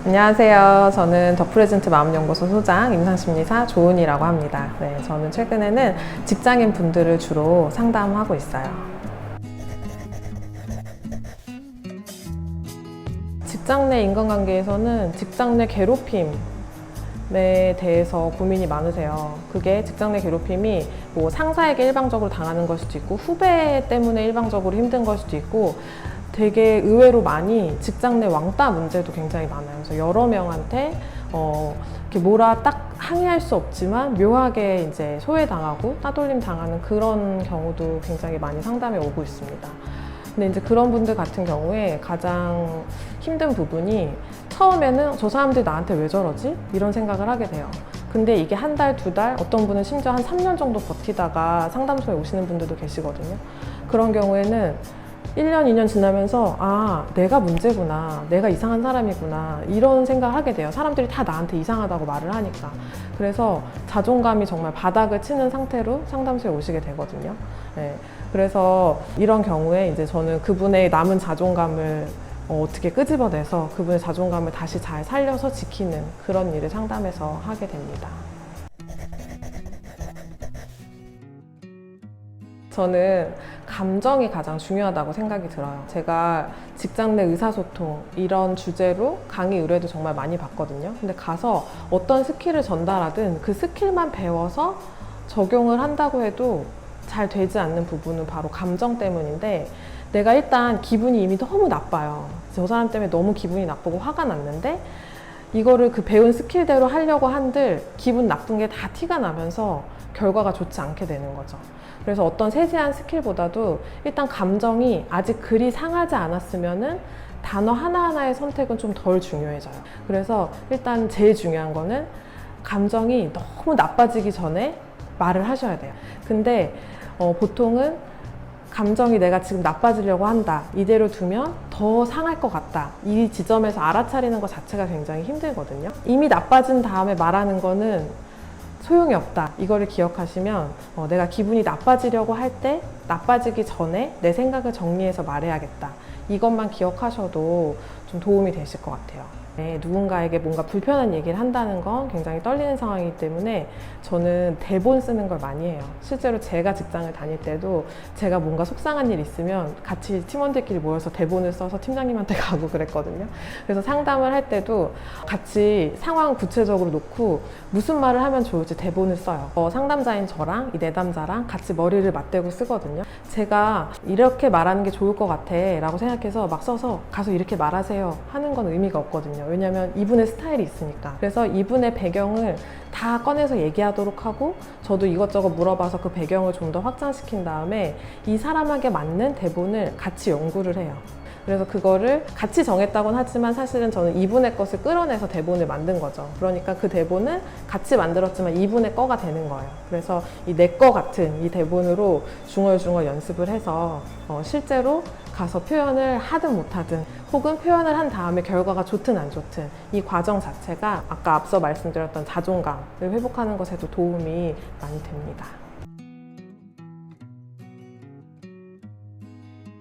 안녕하세요. 저는 더 프레젠트 마음연구소 소장 임상심리사 조은이라고 합니다. 네, 저는 최근에는 직장인 분들을 주로 상담하고 있어요. 직장 내 인간관계에서는 직장 내 괴롭힘에 대해서 고민이 많으세요. 그게 직장 내 괴롭힘이 뭐 상사에게 일방적으로 당하는 걸 수도 있고 후배 때문에 일방적으로 힘든 걸 수도 있고 되게 의외로 많이 직장 내 왕따 문제도 굉장히 많아요. 그래서 여러 명한테 이렇게 뭐라 딱 항의할 수 없지만 묘하게 이제 소외당하고 따돌림 당하는 그런 경우도 굉장히 많이 상담에 오고 있습니다. 근데 이제 그런 분들 같은 경우에 가장 힘든 부분이 처음에는 저 사람들이 나한테 왜 저러지? 이런 생각을 하게 돼요. 근데 이게 한 달, 두 달, 어떤 분은 심지어 한 3년 정도 버티다가 상담소에 오시는 분들도 계시거든요. 그런 경우에는 1년, 2년 지나면서 아, 내가 문제구나. 내가 이상한 사람이구나. 이런 생각을 하게 돼요. 사람들이 다 나한테 이상하다고 말을 하니까. 그래서 자존감이 정말 바닥을 치는 상태로 상담소에 오시게 되거든요. 네. 그래서 이런 경우에 이제 저는 그분의 남은 자존감을 어떻게 끄집어내서 그분의 자존감을 다시 잘 살려서 지키는 그런 일을 상담해서 하게 됩니다. 저는 감정이 가장 중요하다고 생각이 들어요. 제가 직장 내 의사소통 이런 주제로 강의 의뢰도 정말 많이 받거든요. 근데 가서 어떤 스킬을 전달하든 그 스킬만 배워서 적용을 한다고 해도 잘 되지 않는 부분은 바로 감정 때문인데, 내가 일단 기분이 이미 너무 나빠요. 저 사람 때문에 너무 기분이 나쁘고 화가 났는데 이거를 그 배운 스킬대로 하려고 한들 기분 나쁜 게 다 티가 나면서 결과가 좋지 않게 되는 거죠. 그래서 어떤 세세한 스킬보다도 일단 감정이 아직 그리 상하지 않았으면은 단어 하나하나의 선택은 좀 덜 중요해져요. 그래서 일단 제일 중요한 거는 감정이 너무 나빠지기 전에 말을 하셔야 돼요. 근데 보통은 감정이 내가 지금 나빠지려고 한다, 이대로 두면 더 상할 것 같다, 이 지점에서 알아차리는 것 자체가 굉장히 힘들거든요. 이미 나빠진 다음에 말하는 거는 소용이 없다, 이거를 기억하시면 내가 기분이 나빠지려고 할 때 나빠지기 전에 내 생각을 정리해서 말해야겠다, 이것만 기억하셔도 좀 도움이 되실 것 같아요. 네, 누군가에게 뭔가 불편한 얘기를 한다는 건 굉장히 떨리는 상황이기 때문에 저는 대본 쓰는 걸 많이 해요. 실제로 제가 직장을 다닐 때도 제가 뭔가 속상한 일 있으면 같이 팀원들끼리 모여서 대본을 써서 팀장님한테 가고 그랬거든요. 그래서 상담을 할 때도 같이 상황 구체적으로 놓고 무슨 말을 하면 좋을지 대본을 써요. 상담자인 저랑 이 내담자랑 같이 머리를 맞대고 쓰거든요. 제가 이렇게 말하는 게 좋을 것 같아 라고 생각해서 막 써서 가서 이렇게 말하세요 하는 건 의미가 없거든요. 왜냐면 이분의 스타일이 있으니까. 그래서 이분의 배경을 다 꺼내서 얘기하도록 하고, 저도 이것저것 물어봐서 그 배경을 좀 더 확장시킨 다음에 이 사람에게 맞는 대본을 같이 연구를 해요. 그래서 그거를 같이 정했다고는 하지만 사실은 저는 이분의 것을 끌어내서 대본을 만든 거죠. 그러니까 그 대본은 같이 만들었지만 이분의 거가 되는 거예요. 그래서 이 내 거 같은 이 대본으로 중얼중얼 연습을 해서 실제로 가서 표현을 하든 못하든, 혹은 표현을 한 다음에 결과가 좋든 안 좋든 이 과정 자체가 아까 앞서 말씀드렸던 자존감을 회복하는 것에도 도움이 많이 됩니다.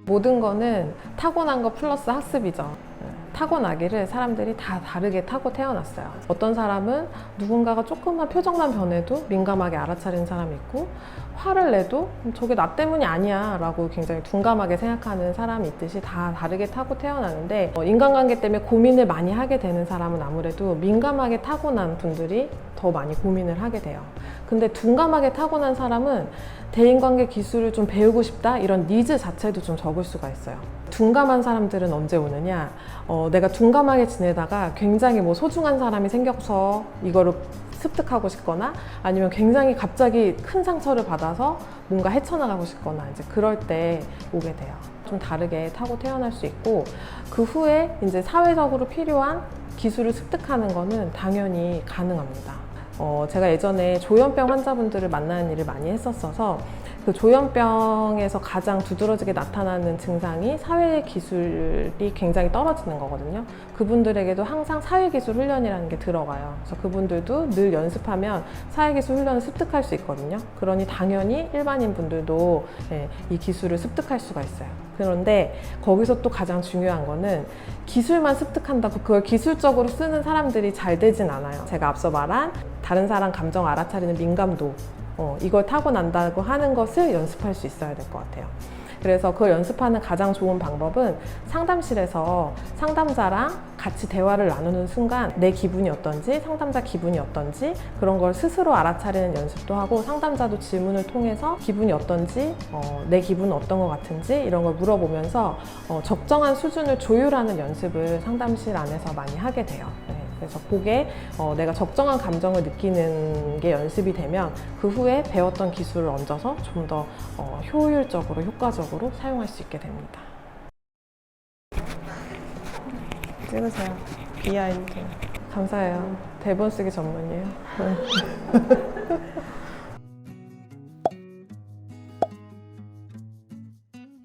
모든 거는 타고난 거 플러스 학습이죠. 타고나기를 사람들이 다 다르게 타고 태어났어요. 어떤 사람은 누군가가 조금만 표정만 변해도 민감하게 알아차리는 사람이 있고, 화를 내도 저게 나 때문이 아니야 라고 굉장히 둔감하게 생각하는 사람이 있듯이 다 다르게 타고 태어나는데, 인간관계 때문에 고민을 많이 하게 되는 사람은 아무래도 민감하게 타고난 분들이 더 많이 고민을 하게 돼요. 근데 둔감하게 타고난 사람은 대인관계 기술을 좀 배우고 싶다, 이런 니즈 자체도 좀 적을 수가 있어요. 둔감한 사람들은 언제 오느냐, 내가 둔감하게 지내다가 굉장히 뭐 소중한 사람이 생겨서 이거를 습득하고 싶거나, 아니면 굉장히 갑자기 큰 상처를 받아서 뭔가 헤쳐나가고 싶거나, 이제 그럴 때 오게 돼요. 좀 다르게 타고 태어날 수 있고, 그 후에 이제 사회적으로 필요한 기술을 습득하는 거는 당연히 가능합니다. 제가 예전에 조현병 환자분들을 만나는 일을 많이 했었어서 그 조현병에서 가장 두드러지게 나타나는 증상이 사회기술이 굉장히 떨어지는 거거든요. 그분들에게도 항상 사회기술 훈련이라는 게 들어가요. 그래서 그분들도 늘 연습하면 사회기술 훈련을 습득할 수 있거든요. 그러니 당연히 일반인 분들도 이 기술을 습득할 수가 있어요. 그런데 거기서 또 가장 중요한 거는 기술만 습득한다고 그걸 기술적으로 쓰는 사람들이 잘 되진 않아요. 제가 앞서 말한 다른 사람 감정 알아차리는 민감도, 이걸 타고난다고 하는 것을 연습할 수 있어야 될 것 같아요. 그래서 그걸 연습하는 가장 좋은 방법은 상담실에서 상담자랑 같이 대화를 나누는 순간 내 기분이 어떤지, 상담자 기분이 어떤지 그런 걸 스스로 알아차리는 연습도 하고, 상담자도 질문을 통해서 기분이 어떤지, 내 기분은 어떤 것 같은지 이런 걸 물어보면서 적정한 수준을 조율하는 연습을 상담실 안에서 많이 하게 돼요. 그래서 그게 내가 적정한 감정을 느끼는 게 연습이 되면 그 후에 배웠던 기술을 얹어서 좀 더 효율적으로 효과적으로 사용할 수 있게 됩니다. 찍으세요. 비하인드. 감사해요. 대본 쓰기 전문이에요.